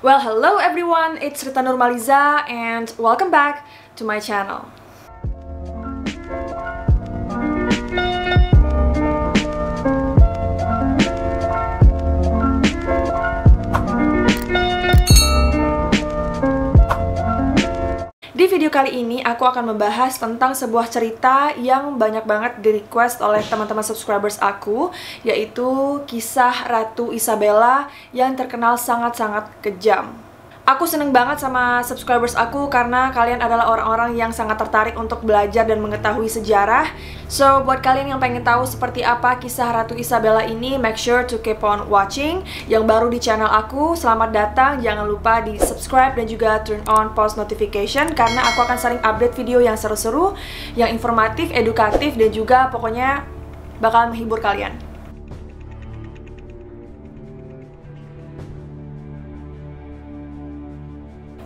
Well, hello everyone, it's Rita Nurmaliza and welcome back to my channel. Di video kali ini aku akan membahas tentang sebuah cerita yang banyak banget di request oleh teman-teman subscribers aku, yaitu kisah Ratu Isabella yang terkenal sangat-sangat kejam. Aku seneng banget sama subscribers aku karena kalian adalah orang-orang yang sangat tertarik untuk belajar dan mengetahui sejarah. So, buat kalian yang pengen tahu seperti apa kisah Ratu Isabella ini, make sure to keep on watching. Yang baru di channel aku, selamat datang. Jangan lupa di subscribe dan juga turn on post notification karena aku akan sering update video yang seru-seru, yang informatif, edukatif, dan juga pokoknya bakal menghibur kalian.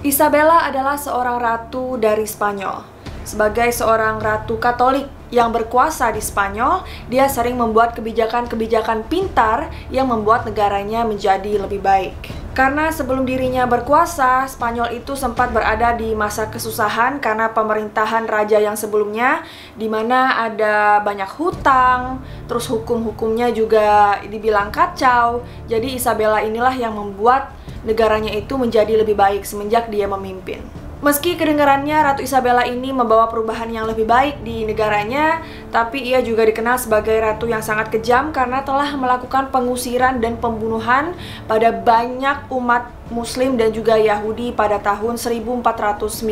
Isabella adalah seorang ratu dari Spanyol. Sebagai seorang ratu Katolik yang berkuasa di Spanyol, dia sering membuat kebijakan-kebijakan pintar yang membuat negaranya menjadi lebih baik. Karena sebelum dirinya berkuasa, Spanyol itu sempat berada di masa kesusahan karena pemerintahan raja yang sebelumnya, di mana ada banyak hutang, terus hukum-hukumnya juga dibilang kacau. Jadi Isabella inilah yang membuat negaranya itu menjadi lebih baik semenjak dia memimpin. Meski kedengarannya Ratu Isabella ini membawa perubahan yang lebih baik di negaranya, tapi ia juga dikenal sebagai ratu yang sangat kejam karena telah melakukan pengusiran dan pembunuhan pada banyak umat Muslim dan juga Yahudi pada tahun 1492.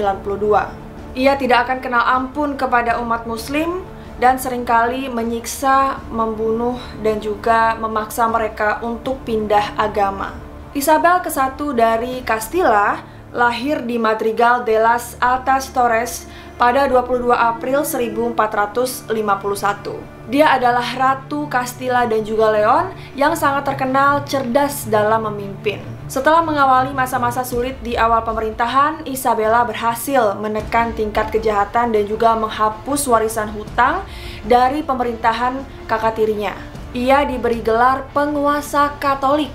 Ia tidak akan kenal ampun kepada umat Muslim dan seringkali menyiksa, membunuh, dan juga memaksa mereka untuk pindah agama. Isabel ke-1 dari Castilla lahir di Madrigal de las Altas Torres pada 22 April 1451. Dia adalah Ratu Castilla dan juga Leon yang sangat terkenal cerdas dalam memimpin. Setelah mengawali masa-masa sulit di awal pemerintahan, Isabella berhasil menekan tingkat kejahatan dan juga menghapus warisan hutang dari pemerintahan kakak tirinya. Ia diberi gelar penguasa Katolik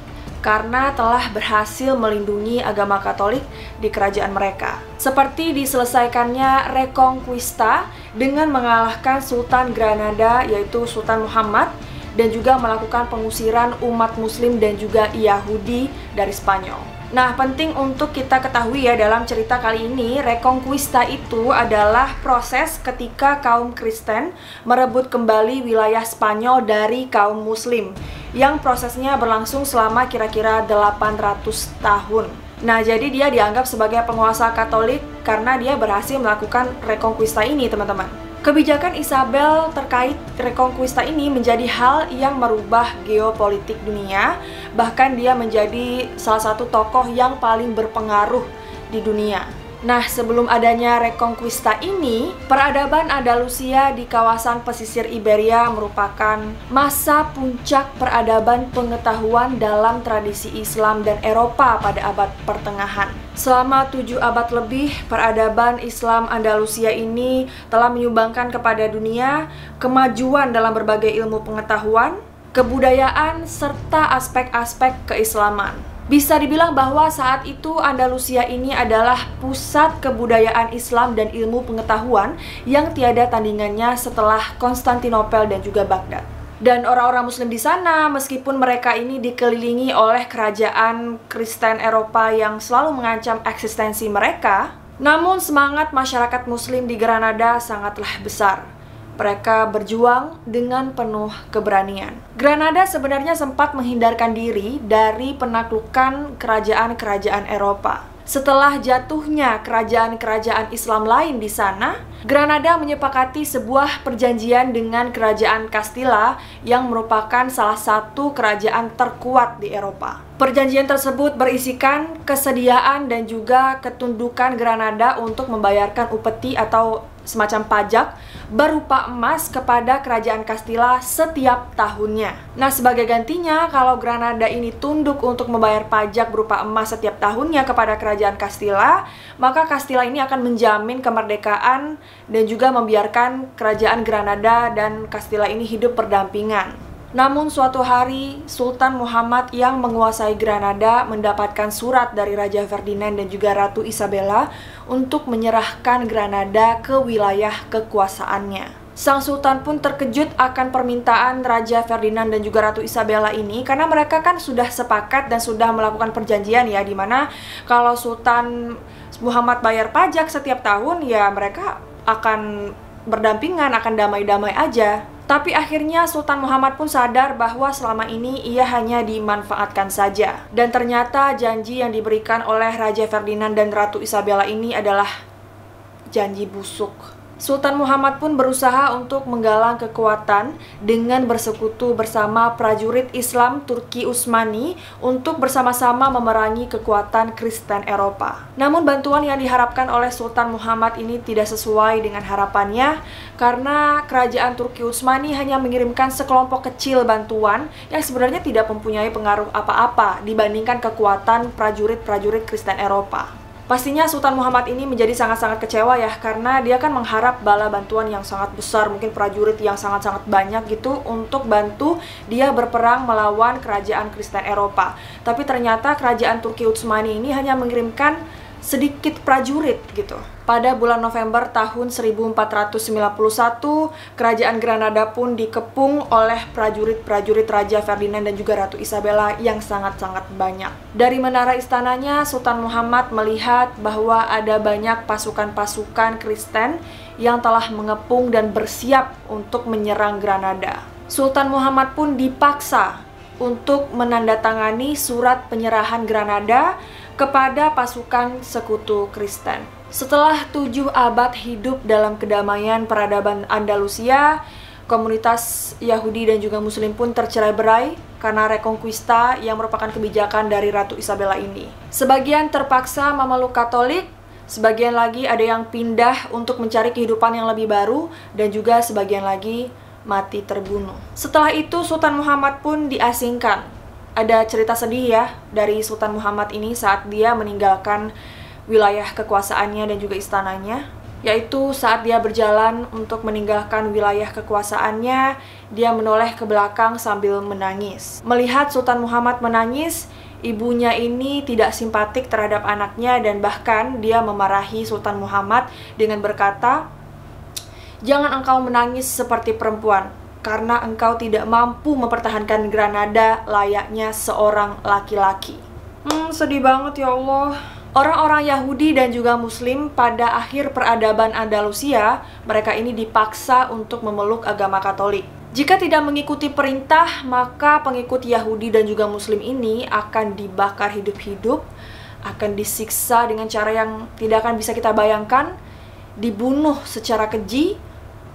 karena telah berhasil melindungi agama Katolik di kerajaan mereka. Seperti diselesaikannya Reconquista dengan mengalahkan Sultan Granada yaitu Sultan Muhammad dan juga melakukan pengusiran umat Muslim dan juga Yahudi dari Spanyol. Nah, penting untuk kita ketahui ya dalam cerita kali ini, Reconquista itu adalah proses ketika kaum Kristen merebut kembali wilayah Spanyol dari kaum Muslim, yang prosesnya berlangsung selama kira-kira 800 tahun. Nah, jadi dia dianggap sebagai penguasa Katolik karena dia berhasil melakukan Reconquista ini, teman-teman. Kebijakan Isabel terkait Reconquista ini menjadi hal yang merubah geopolitik dunia, bahkan dia menjadi salah satu tokoh yang paling berpengaruh di dunia. Nah, sebelum adanya Reconquista ini, peradaban Andalusia di kawasan pesisir Iberia merupakan masa puncak peradaban pengetahuan dalam tradisi Islam dan Eropa pada abad pertengahan. Selama 7 abad lebih, peradaban Islam Andalusia ini telah menyumbangkan kepada dunia kemajuan dalam berbagai ilmu pengetahuan, kebudayaan, serta aspek-aspek keislaman. Bisa dibilang bahwa saat itu Andalusia ini adalah pusat kebudayaan Islam dan ilmu pengetahuan yang tiada tandingannya setelah Konstantinopel dan juga Baghdad. Dan orang-orang Muslim di sana, meskipun mereka ini dikelilingi oleh kerajaan Kristen Eropa yang selalu mengancam eksistensi mereka, namun semangat masyarakat Muslim di Granada sangatlah besar. Mereka berjuang dengan penuh keberanian. Granada sebenarnya sempat menghindarkan diri dari penaklukan kerajaan-kerajaan Eropa. Setelah jatuhnya kerajaan-kerajaan Islam lain di sana, Granada menyepakati sebuah perjanjian dengan kerajaan Castilla yang merupakan salah satu kerajaan terkuat di Eropa. Perjanjian tersebut berisikan kesediaan dan juga ketundukan Granada untuk membayarkan upeti atau semacam pajak berupa emas kepada kerajaan Castilla setiap tahunnya. Nah, sebagai gantinya, kalau Granada ini tunduk untuk membayar pajak berupa emas setiap tahunnya kepada kerajaan Castilla, maka Castilla ini akan menjamin kemerdekaan dan juga membiarkan kerajaan Granada dan Castilla ini hidup berdampingan. Namun suatu hari, Sultan Muhammad yang menguasai Granada mendapatkan surat dari Raja Ferdinand dan juga Ratu Isabella untuk menyerahkan Granada ke wilayah kekuasaannya. Sang Sultan pun terkejut akan permintaan Raja Ferdinand dan juga Ratu Isabella ini, karena mereka kan sudah sepakat dan sudah melakukan perjanjian ya, dimana kalau Sultan Muhammad bayar pajak setiap tahun ya mereka akan berdampingan, akan damai-damai aja. Tapi akhirnya Sultan Muhammad pun sadar bahwa selama ini ia hanya dimanfaatkan saja. Dan ternyata janji yang diberikan oleh Raja Ferdinand dan Ratu Isabella ini adalah janji busuk. Sultan Muhammad pun berusaha untuk menggalang kekuatan dengan bersekutu bersama prajurit Islam Turki Utsmani untuk bersama-sama memerangi kekuatan Kristen Eropa. Namun bantuan yang diharapkan oleh Sultan Muhammad ini tidak sesuai dengan harapannya, karena kerajaan Turki Utsmani hanya mengirimkan sekelompok kecil bantuan yang sebenarnya tidak mempunyai pengaruh apa-apa dibandingkan kekuatan prajurit-prajurit Kristen Eropa. Pastinya Sultan Muhammad ini menjadi sangat-sangat kecewa ya, karena dia kan mengharap bala bantuan yang sangat besar, mungkin prajurit yang sangat-sangat banyak gitu untuk bantu dia berperang melawan kerajaan Kristen Eropa. Tapi ternyata kerajaan Turki Utsmani ini hanya mengirimkan sedikit prajurit gitu. Pada bulan November tahun 1491, kerajaan Granada pun dikepung oleh prajurit-prajurit Raja Ferdinand dan juga Ratu Isabella yang sangat-sangat banyak. Dari menara istananya, Sultan Muhammad melihat bahwa ada banyak pasukan-pasukan Kristen yang telah mengepung dan bersiap untuk menyerang Granada. Sultan Muhammad pun dipaksa untuk menandatangani surat penyerahan Granada kepada pasukan sekutu Kristen. Setelah 7 abad hidup dalam kedamaian peradaban Andalusia, komunitas Yahudi dan juga Muslim pun tercerai-berai karena Reconquista yang merupakan kebijakan dari Ratu Isabella ini. Sebagian terpaksa memeluk Katolik, sebagian lagi ada yang pindah untuk mencari kehidupan yang lebih baru, dan juga sebagian lagi mati terbunuh. Setelah itu Sultan Muhammad pun diasingkan. Ada cerita sedih ya dari Sultan Muhammad ini saat dia meninggalkan wilayah kekuasaannya dan juga istananya, yaitu saat dia berjalan untuk meninggalkan wilayah kekuasaannya, dia menoleh ke belakang sambil menangis. Melihat Sultan Muhammad menangis, ibunya ini tidak simpatik terhadap anaknya dan bahkan dia memarahi Sultan Muhammad dengan berkata, "Jangan engkau menangis seperti perempuan, karena engkau tidak mampu mempertahankan Granada layaknya seorang laki-laki." Sedih banget ya Allah. Orang-orang Yahudi dan juga Muslim pada akhir peradaban Andalusia, mereka ini dipaksa untuk memeluk agama Katolik. Jika tidak mengikuti perintah, maka pengikut Yahudi dan juga Muslim ini akan dibakar hidup-hidup, akan disiksa dengan cara yang tidak akan bisa kita bayangkan, dibunuh secara keji.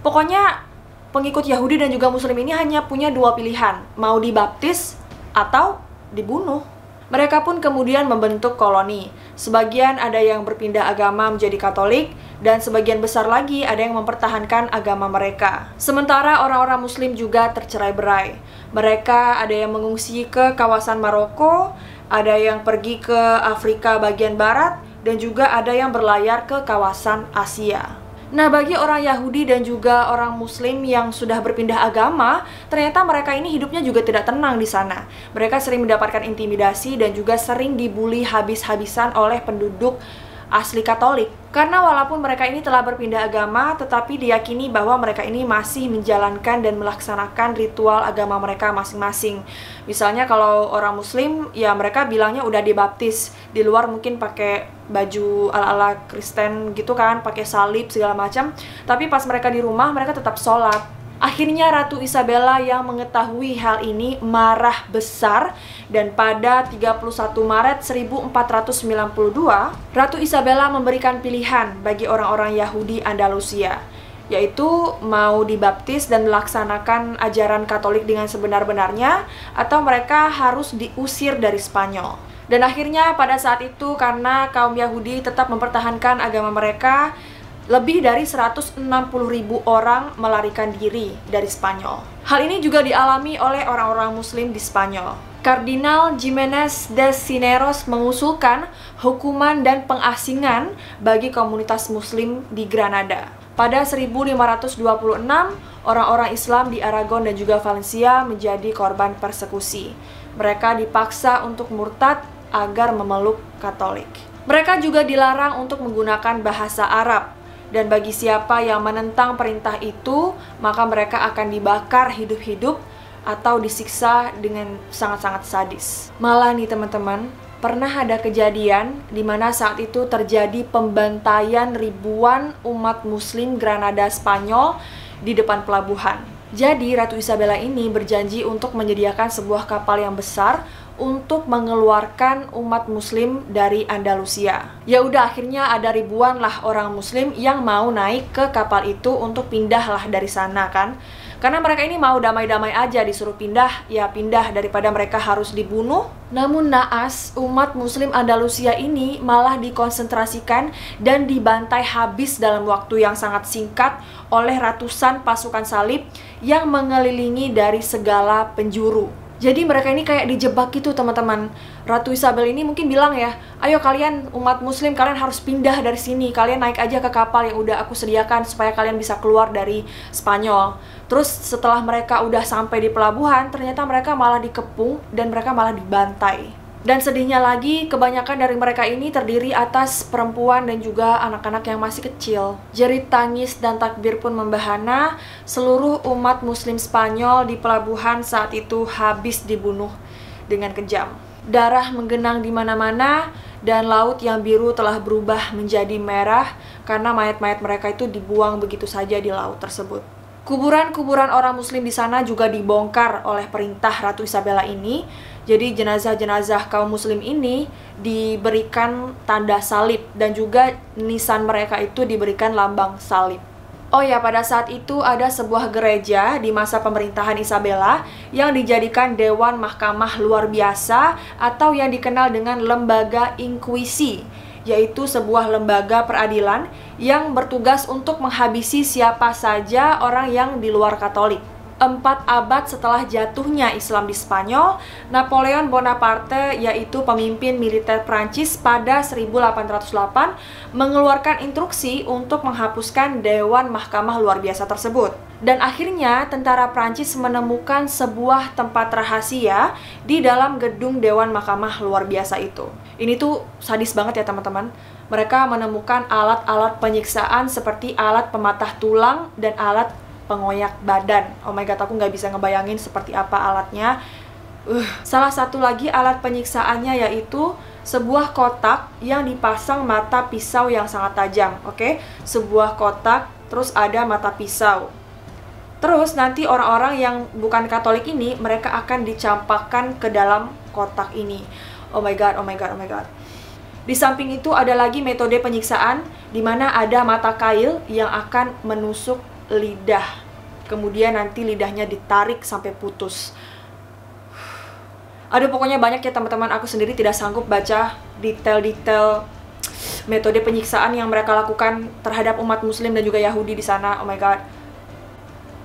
Pokoknya pengikut Yahudi dan juga Muslim ini hanya punya 2 pilihan, mau dibaptis atau dibunuh. Mereka pun kemudian membentuk koloni. Sebagian ada yang berpindah agama menjadi Katolik, dan sebagian besar lagi ada yang mempertahankan agama mereka. Sementara orang-orang Muslim juga tercerai-berai. Mereka ada yang mengungsi ke kawasan Maroko, ada yang pergi ke Afrika bagian barat, dan juga ada yang berlayar ke kawasan Asia. Nah, bagi orang Yahudi dan juga orang Muslim yang sudah berpindah agama, ternyata mereka ini hidupnya juga tidak tenang di sana. Mereka sering mendapatkan intimidasi dan juga sering dibully habis-habisan oleh penduduk asli Katolik. Karena walaupun mereka ini telah berpindah agama, tetapi diyakini bahwa mereka ini masih menjalankan dan melaksanakan ritual agama mereka masing-masing. Misalnya kalau orang Muslim, ya mereka bilangnya udah dibaptis. Di luar mungkin pakai baju ala-ala Kristen gitu kan, pakai salib segala macam. Tapi pas mereka di rumah, mereka tetap sholat. Akhirnya Ratu Isabella yang mengetahui hal ini marah besar, dan pada 31 Maret 1492, Ratu Isabella memberikan pilihan bagi orang-orang Yahudi Andalusia, yaitu mau dibaptis dan melaksanakan ajaran Katolik dengan sebenar-benarnya, atau mereka harus diusir dari Spanyol. Dan akhirnya pada saat itu, karena kaum Yahudi tetap mempertahankan agama mereka, lebih dari 160.000 orang melarikan diri dari Spanyol. Hal ini juga dialami oleh orang-orang Muslim di Spanyol. Kardinal Jimenez de Cisneros mengusulkan hukuman dan pengasingan bagi komunitas Muslim di Granada. Pada 1526, orang-orang Islam di Aragon dan juga Valencia menjadi korban persekusi. Mereka dipaksa untuk murtad agar memeluk Katolik. Mereka juga dilarang untuk menggunakan bahasa Arab. Dan bagi siapa yang menentang perintah itu, maka mereka akan dibakar hidup-hidup atau disiksa dengan sangat-sangat sadis. Malah nih teman-teman, pernah ada kejadian di mana saat itu terjadi pembantaian ribuan umat Muslim Granada Spanyol di depan pelabuhan. Jadi Ratu Isabella ini berjanji untuk menyediakan sebuah kapal yang besar untuk mengeluarkan umat Muslim dari Andalusia. Ya udah, akhirnya ada ribuan lah orang Muslim yang mau naik ke kapal itu untuk pindah lah dari sana kan. Karena mereka ini mau damai-damai aja, disuruh pindah, ya pindah daripada mereka harus dibunuh. Namun naas, umat Muslim Andalusia ini malah dikonsentrasikan dan dibantai habis dalam waktu yang sangat singkat oleh ratusan pasukan salib yang mengelilingi dari segala penjuru. Jadi mereka ini kayak dijebak gitu teman-teman. Ratu Isabel ini mungkin bilang ya, ayo kalian umat Muslim, kalian harus pindah dari sini. Kalian naik aja ke kapal yang udah aku sediakan supaya kalian bisa keluar dari Spanyol. Terus setelah mereka udah sampai di pelabuhan, ternyata mereka malah dikepung dan mereka malah dibantai. Dan sedihnya lagi, kebanyakan dari mereka ini terdiri atas perempuan dan juga anak-anak yang masih kecil. Jerit tangis dan takbir pun membahana, seluruh umat Muslim Spanyol di pelabuhan saat itu habis dibunuh dengan kejam. Darah menggenang di mana-mana, dan laut yang biru telah berubah menjadi merah karena mayat-mayat mereka itu dibuang begitu saja di laut tersebut. Kuburan-kuburan orang Muslim di sana juga dibongkar oleh perintah Ratu Isabella ini. Jadi jenazah-jenazah kaum Muslim ini diberikan tanda salib dan juga nisan mereka itu diberikan lambang salib. Oh ya, pada saat itu ada sebuah gereja di masa pemerintahan Isabella yang dijadikan Dewan Mahkamah Luar Biasa atau yang dikenal dengan Lembaga Inkuisi, yaitu sebuah lembaga peradilan yang bertugas untuk menghabisi siapa saja orang yang di luar Katolik. 4 abad setelah jatuhnya Islam di Spanyol, Napoleon Bonaparte, yaitu pemimpin militer Prancis pada 1808, mengeluarkan instruksi untuk menghapuskan Dewan Mahkamah Luar Biasa tersebut. Dan akhirnya tentara Prancis menemukan sebuah tempat rahasia di dalam gedung Dewan Mahkamah Luar Biasa itu. Ini tuh sadis banget ya teman-teman. Mereka menemukan alat-alat penyiksaan seperti alat pematah tulang dan alat pengoyak badan. Oh my god, aku nggak bisa ngebayangin seperti apa alatnya. Salah satu lagi alat penyiksaannya yaitu sebuah kotak yang dipasang mata pisau yang sangat tajam. Oke, sebuah kotak, terus ada mata pisau. Terus nanti orang-orang yang bukan Katolik ini, mereka akan dicampakkan ke dalam kotak ini. Oh my god, oh my god, oh my god. Di samping itu ada lagi metode penyiksaan di mana ada mata kail yang akan menusuk lidah. Kemudian nanti lidahnya ditarik sampai putus. Aduh, pokoknya banyak ya teman-teman. Aku sendiri tidak sanggup baca detail-detail metode penyiksaan yang mereka lakukan terhadap umat Muslim dan juga Yahudi di sana. Oh my god,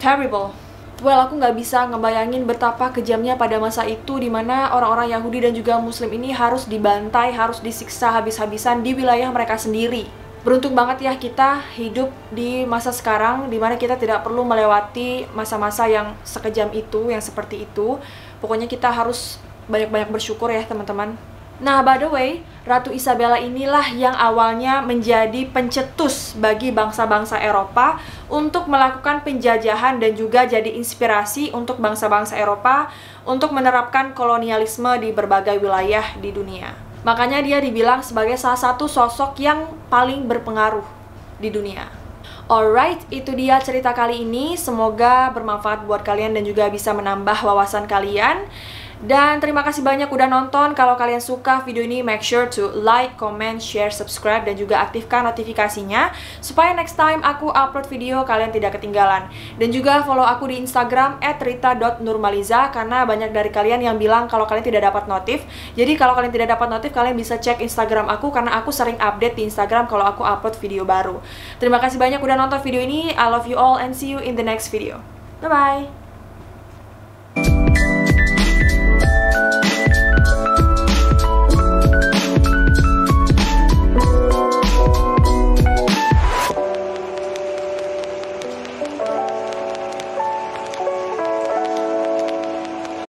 terrible. Well, aku nggak bisa ngebayangin betapa kejamnya pada masa itu, di mana orang-orang Yahudi dan juga Muslim ini harus dibantai, harus disiksa habis-habisan di wilayah mereka sendiri. Beruntung banget ya kita hidup di masa sekarang, di mana kita tidak perlu melewati masa-masa yang sekejam itu, yang seperti itu. Pokoknya kita harus banyak-banyak bersyukur ya teman-teman. Nah, by the way, Ratu Isabella inilah yang awalnya menjadi pencetus bagi bangsa-bangsa Eropa untuk melakukan penjajahan dan juga jadi inspirasi untuk bangsa-bangsa Eropa untuk menerapkan kolonialisme di berbagai wilayah di dunia. Makanya dia dibilang sebagai salah satu sosok yang paling berpengaruh di dunia. Alright, itu dia cerita kali ini. Semoga bermanfaat buat kalian dan juga bisa menambah wawasan kalian. Dan terima kasih banyak udah nonton. Kalau kalian suka video ini, make sure to like, comment, share, subscribe, dan juga aktifkan notifikasinya supaya next time aku upload video kalian tidak ketinggalan. Dan juga follow aku di Instagram @rita.nurmaliza karena banyak dari kalian yang bilang kalau kalian tidak dapat notif. Jadi kalau kalian tidak dapat notif, kalian bisa cek Instagram aku karena aku sering update di Instagram kalau aku upload video baru. Terima kasih banyak udah nonton video ini. I love you all and see you in the next video. Bye-bye!